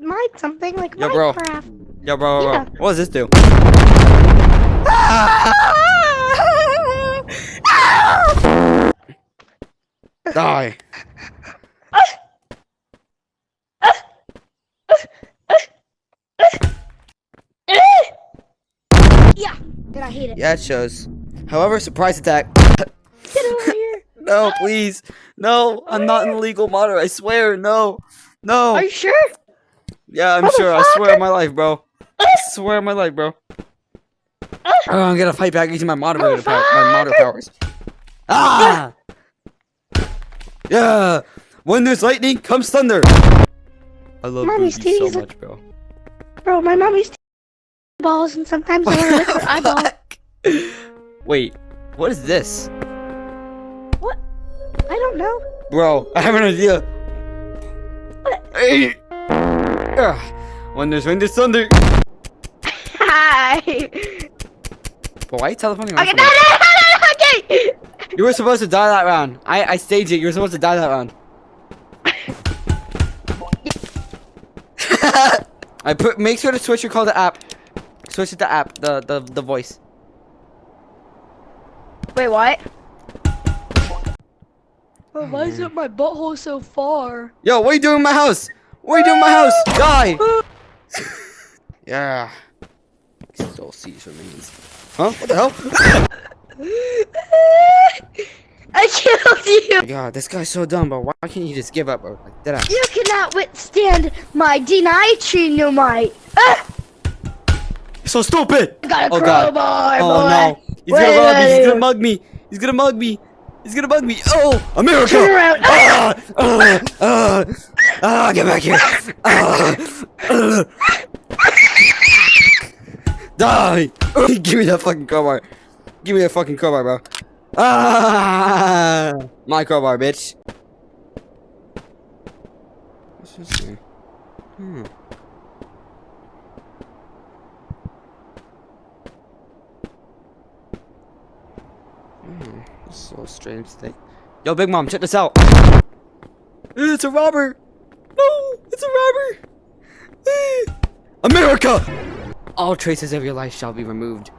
mine something like Yo, bro. Minecraft. Yo, bro, bro. Yeah. What does this do? Die. Yeah. And I hate it. Yeah, it shows. However, surprise attack. Get over here. No, please. No, I'm not an illegal modder. I swear. No. No. Are you sure? Yeah, I'm sure. I swear on my life, bro. I swear on my life, bro. Oh, I'm gonna fight back using my moderator my modder powers. Ah! Yeah! When there's lightning, comes thunder! I love Mommy's Boogie so titties much, bro. Bro, my mommy's balls and sometimes I want to lick her eyeball. Wait, what is this? What? I don't know. Bro, I have an idea. What? Hey! When there's thunder! Hi. But why are you telephoning Okay, around? no, okay. You were supposed to die that round. I staged it. You were supposed to die that round. Make sure to switch your call to app. Switch it to app, the voice. Wait, what? Oh, why is it my butthole so far? Yo, what are you doing in my house? What are you doing in my house? Die! Yeah. Still sees remains. Huh? What the hell? I killed you! Oh my God, this guy's so dumb, bro. Why can't you just give up, bro? Like, deadass. You cannot withstand my dynamite. So stupid! I got a Oh God. crowbar, Oh boy. no. He's gonna rob me. He's gonna mug me. He's gonna mug me. He's gonna bug me. Oh, America! Turn around. Get back here. Die! Give me that fucking crowbar. Give me that fucking crowbar, bro. My crowbar, bitch. What's this thing? This is so strange thing. Yo, Big Mom, check this out. It's a robber. No, it's a robber. America! All traces of your life shall be removed.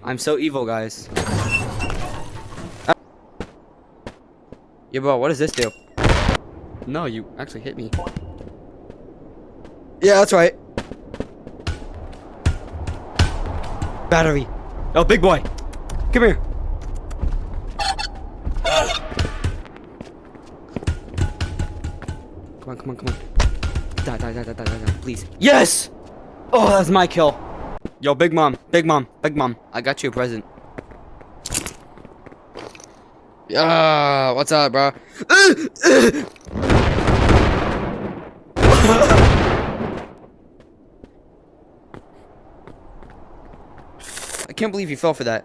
I'm so evil, guys. Yo, bro, what does this do? No, you actually hit me. Yeah, that's right. Battery. Oh, big boy. Come here. Come on, come on, come on. Die, please. Yes! Oh, that's my kill. Yo, Big Mom, I got you a present. Yeah, what's up, bro? I can't believe you fell for that.